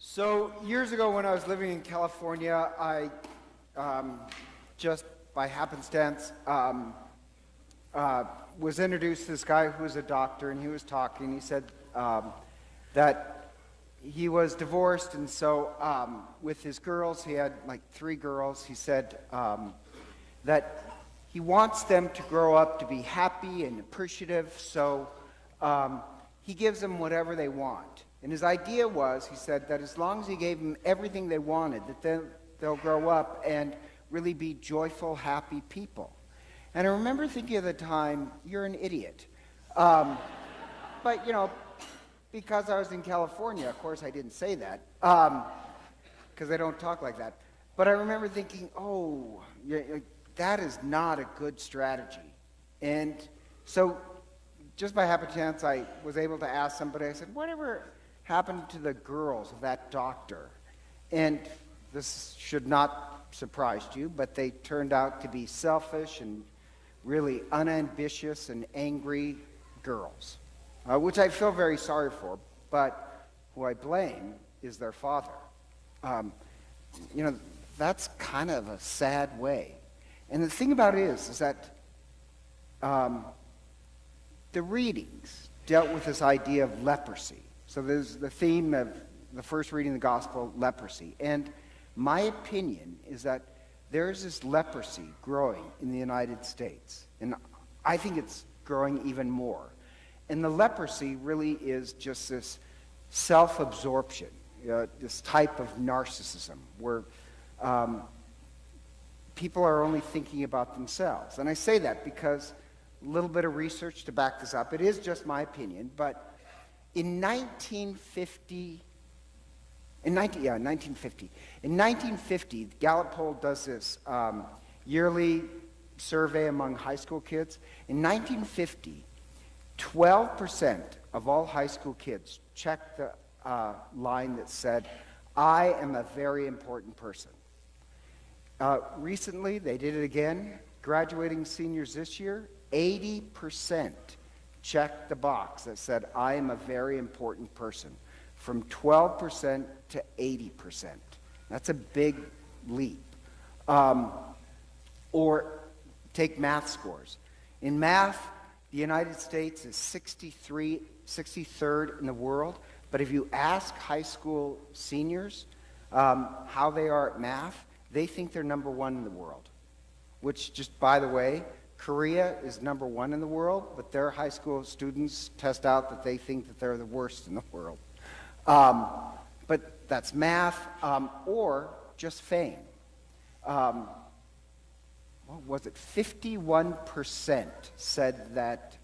So years ago when I was living in California, I just by happenstance was introduced to this guy who was a doctor, and he was talking. He said that he was divorced, and so with his girls, he had like 3 girls. He said that he wants them to grow up to be happy and appreciative, so he gives them whatever they want. And his idea was, he said, that as long as he gave them everything they wanted, that they'll grow up and really be joyful, happy people. And I remember thinking at the time, you're an idiot. But, because I was in California, of course I didn't say that, because I don't talk like that. But I remember thinking, that is not a good strategy. And so just by happenstance, I was able to ask somebody, I said, whatever happened to the girls of that doctor? And this should not surprise you, but they turned out to be selfish and really unambitious and angry girls, which I feel very sorry for, but who I blame is their father. That's kind of a sad way. And the thing about it is that the readings dealt with this idea of leprosy. So there's the theme of the first reading of the gospel, leprosy. And my opinion is that there's this leprosy growing in the United States. And I think it's growing even more. And the leprosy really is just this self-absorption, this type of narcissism where people are only thinking about themselves. And I say that because a little bit of research to back this up. It is just my opinion, but in 1950, the Gallup poll does this yearly survey among high school kids. In 1950, 12% of all high school kids checked the line that said, "I am a very important person." Recently, they did it again. Graduating seniors this year, 80% checked the box that said, "I am a very important person," from 12% to 80%. That's a big leap. Or take math scores. In math, the United States is 63rd in the world, but if you ask high school seniors how they are at math, they think they're number 1 in the world, which, just by the way, Korea is number 1 in the world, but their high school students test out that they think that they're the worst in the world. But that's math, or just fame. What was it? 51% said that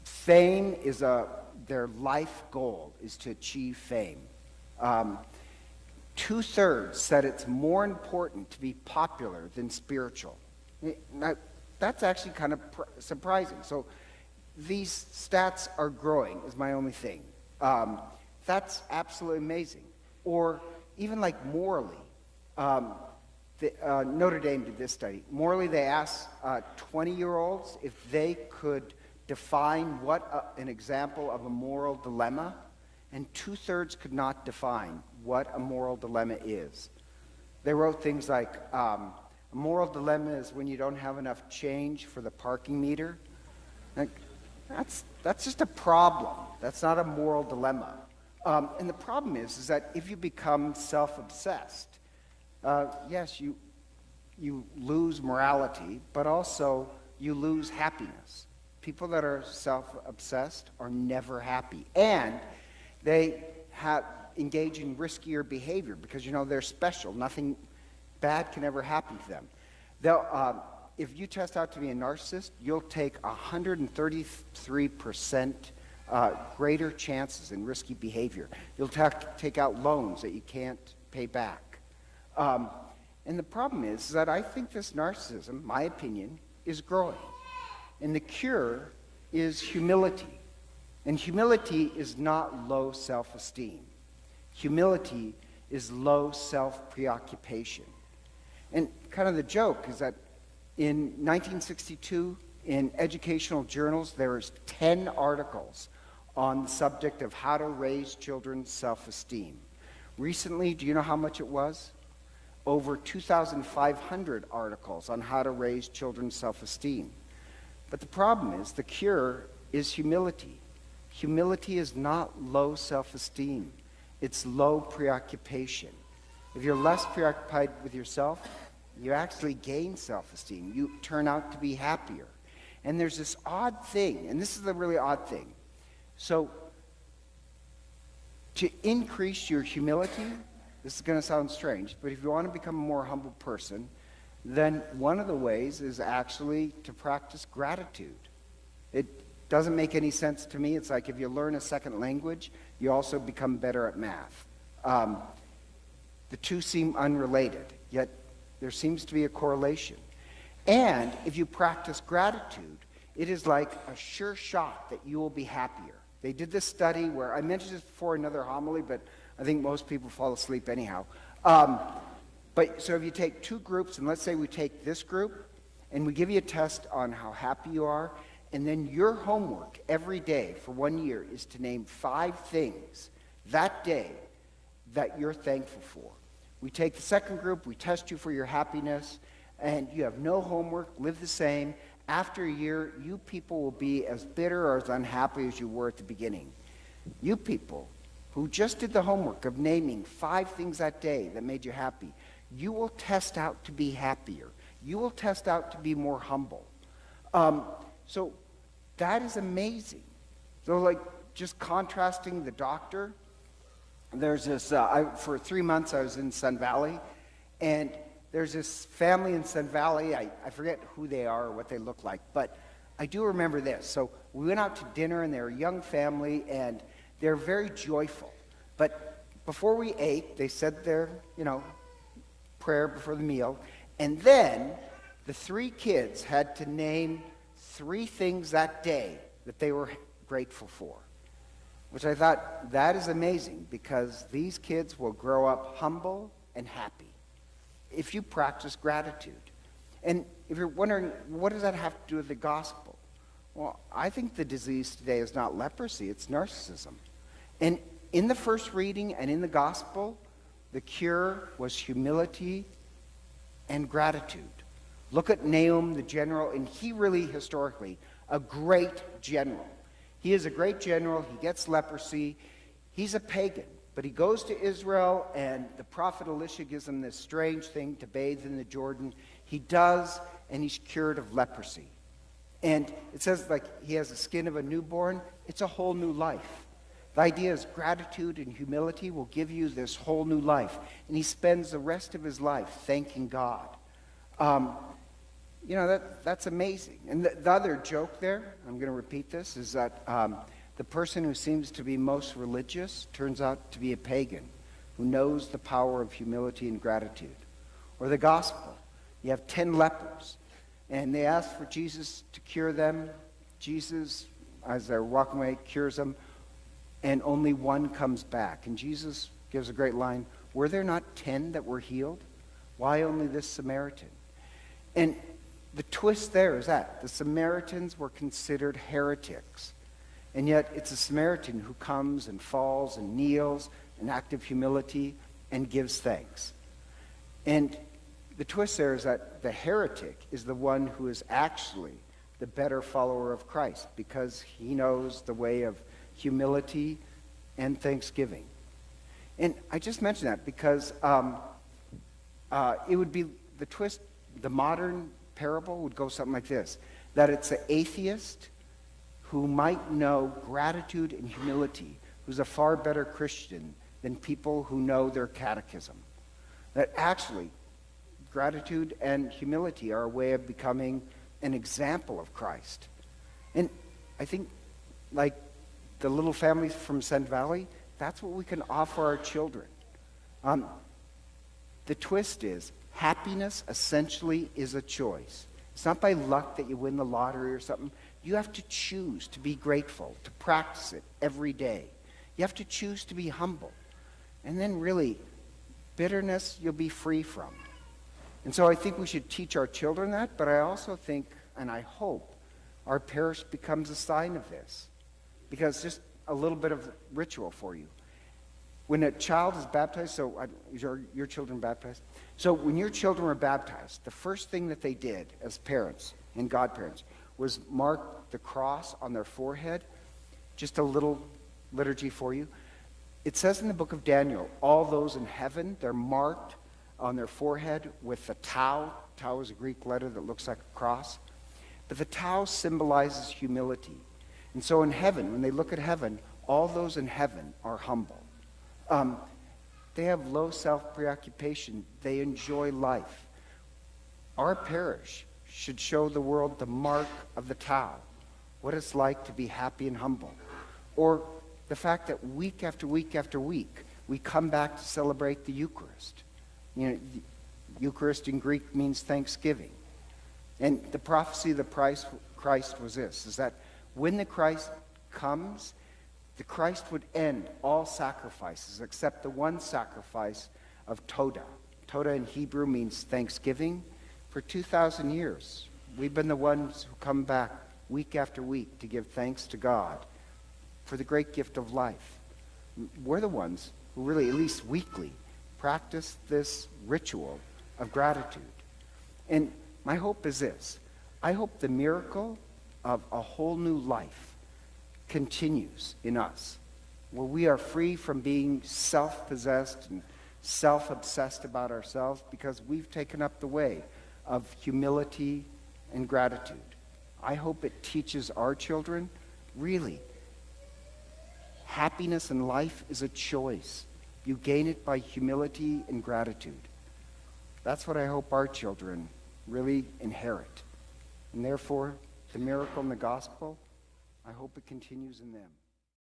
fame is their life goal is to achieve fame. 2/3 said it's more important to be popular than spiritual. Now, that's actually kind of surprising. So these stats are growing, is my only thing. That's absolutely amazing. Or even like morally. Notre Dame did this study. Morally, they asked 20-year-olds if they could define what an example of a moral dilemma, and 2/3 could not define what a moral dilemma is. They wrote things like, a moral dilemma is when you don't have enough change for the parking meter. Like, that's just a problem. That's not a moral dilemma. And the problem is that if you become self-obsessed, yes, you lose morality, but also you lose happiness. People that are self-obsessed are never happy. And they engage in riskier behavior because, they're special. Nothing bad can ever happen to them. If you test out to be a narcissist, you'll take 133% greater chances in risky behavior. You'll take out loans that you can't pay back. And the problem is that I think this narcissism, my opinion, is growing. And the cure is humility. And humility is not low self-esteem. Humility is low self-preoccupation. And kind of the joke is that in 1962, in educational journals, there was 10 articles on the subject of how to raise children's self-esteem. Recently, do you know how much it was? Over 2,500 articles on how to raise children's self-esteem. But the problem is, the cure is humility. Humility is not low self-esteem. It's low preoccupation. If you're less preoccupied with yourself, you actually gain self-esteem. You turn out to be happier. And there's this odd thing, and this is the really odd thing. So, to increase your humility, this is going to sound strange, but if you want to become a more humble person, then one of the ways is actually to practice gratitude. It doesn't make any sense to me. It's like if you learn a second language, you also become better at math. The two seem unrelated, yet there seems to be a correlation. And if you practice gratitude, it is like a sure shot that you will be happier. They did this study where, I mentioned this before in another homily, but I think most people fall asleep anyhow. But so if you take two groups, and let's say we take this group, and we give you a test on how happy you are, and then your homework every day for 1 year is to name 5 things that day that you're thankful for. We take the second group, we test you for your happiness, and you have no homework, live the same. After a year, you people will be as bitter or as unhappy as you were at the beginning. You people who just did the homework of naming 5 things that day that made you happy, you will test out to be happier. You will test out to be more humble. So that is amazing. So like just contrasting the doctor, there's this, for 3 months I was in Sun Valley, and there's this family in Sun Valley. I forget who they are or what they look like, but I do remember this. So we went out to dinner, and they're a young family, and they're very joyful. But before we ate, they said their, prayer before the meal, and then the 3 kids had to name 3 things that day that they were grateful for, which I thought, that is amazing, because these kids will grow up humble and happy if you practice gratitude. And if you're wondering, what does that have to do with the gospel? Well, I think the disease today is not leprosy, it's narcissism. And in the first reading and in the gospel, the cure was humility and gratitude. Look at Nahum the general, and he really, historically, a great general. He is a great general, he gets leprosy, he's a pagan. But he goes to Israel, and the prophet Elisha gives him this strange thing to bathe in the Jordan. He does, and he's cured of leprosy. And it says like he has the skin of a newborn. It's a whole new life. The idea is gratitude and humility will give you this whole new life. And he spends the rest of his life thanking God. That's amazing. And the other joke there, I'm going to repeat this, is that the person who seems to be most religious turns out to be a pagan who knows the power of humility and gratitude. Or the gospel. You have 10 lepers, and they ask for Jesus to cure them. Jesus, as they're walking away, cures them, and only 1 comes back. And Jesus gives a great line, were there not 10 that were healed? Why only this Samaritan? And the twist there is that the Samaritans were considered heretics. And yet it's a Samaritan who comes and falls and kneels in active humility and gives thanks. And the twist there is that the heretic is the one who is actually the better follower of Christ, because he knows the way of humility and thanksgiving. And I just mention that because it would be the twist, the modern parable would go something like this, that it's an atheist who might know gratitude and humility, who's a far better Christian than people who know their catechism. That actually, gratitude and humility are a way of becoming an example of Christ. And I think, like the little families from Sun Valley, that's what we can offer our children. The twist is, happiness essentially is a choice. It's not by luck that you win the lottery or something. You have to choose to be grateful, to practice it every day. You have to choose to be humble. And then really, bitterness you'll be free from. And so I think we should teach our children that, but I also think, and I hope, our parish becomes a sign of this. Because just a little bit of ritual for you. When a child is baptized, is your children baptized? So when your children were baptized, the first thing that they did as parents and godparents was mark the cross on their forehead. Just a little liturgy for you. It says in the book of Daniel, all those in heaven, they're marked on their forehead with the tau. Tau is a Greek letter that looks like a cross. But the tau symbolizes humility. And so in heaven, when they look at heaven, all those in heaven are humble. They have low self-preoccupation. They enjoy life. Our parish should show the world the mark of the tau, what it's like to be happy and humble. Or the fact that week after week after week, we come back to celebrate the Eucharist. You know, Eucharist in Greek means thanksgiving. And the prophecy of the Christ was this, is that when the Christ comes, the Christ would end all sacrifices except the one sacrifice of Toda. Toda in Hebrew means thanksgiving. For 2,000 years, we've been the ones who come back week after week to give thanks to God for the great gift of life. We're the ones who really, at least weekly, practice this ritual of gratitude. And my hope is this. I hope the miracle of a whole new life continues in us, where we are free from being self-possessed and self-obsessed about ourselves because we've taken up the way of humility and gratitude. I hope it teaches our children, really, happiness in life is a choice. You gain it by humility and gratitude. That's what I hope our children really inherit. And therefore, the miracle in the gospel, I hope it continues in them.